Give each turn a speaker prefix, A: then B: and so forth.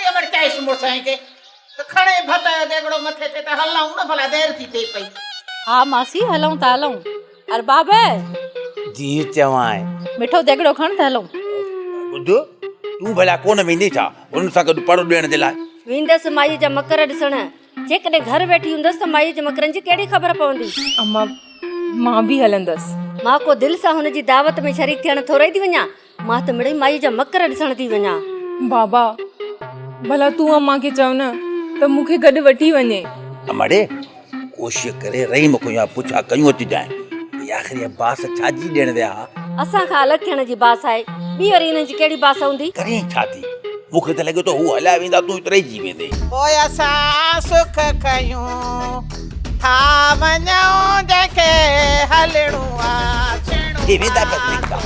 A: ये मर चाइस मुरसाई के तो खणे भता देगड़ो मथे ते त हलना न भला देर थी ते पई
B: हाँ मासी हलूं था हलूं अरे बाबे
C: जी चवाए
B: मिठो देगड़ो खण था हलूं
C: बुध तू भला कोन वेंदी छा उन सां गॾु पड़ो ॾियण जे लाइ
D: वेंदसि माई जा मकर ॾिसण जेकॾहिं घर वेठी हूंदसि त माई जे मकरनि जी कहिड़ी ख़बर पवंदी
E: अम्मा मां भी हलंदसि
D: मां को दिलि सां हुनजी दावत में शरीक थियण थोरे थी वञा मां त मिड़ई माई जा मकर ॾिसण थी वञा
E: बाबा भला तूं अम्मा खे चव न त मूंखे गॾु वठी वञे
C: अमड़े कोशिशि करे रही मूंखे या पुछा कयूं अची जाए आख़िर बास छाजी ॾियण विया
D: असां खां अलॻि थियण जी बास आहे ॿी वरी हिननि जी कहिड़ी बास हूंदी
C: करे छा थी मूंखे त लॻे थो हू हलिया वेंदा तूं हिते रहिजी वेंदे
A: पोइ असां सुख कयूं था वञूं जंहिंखे हलणो आहे
C: हे वेंदा पिया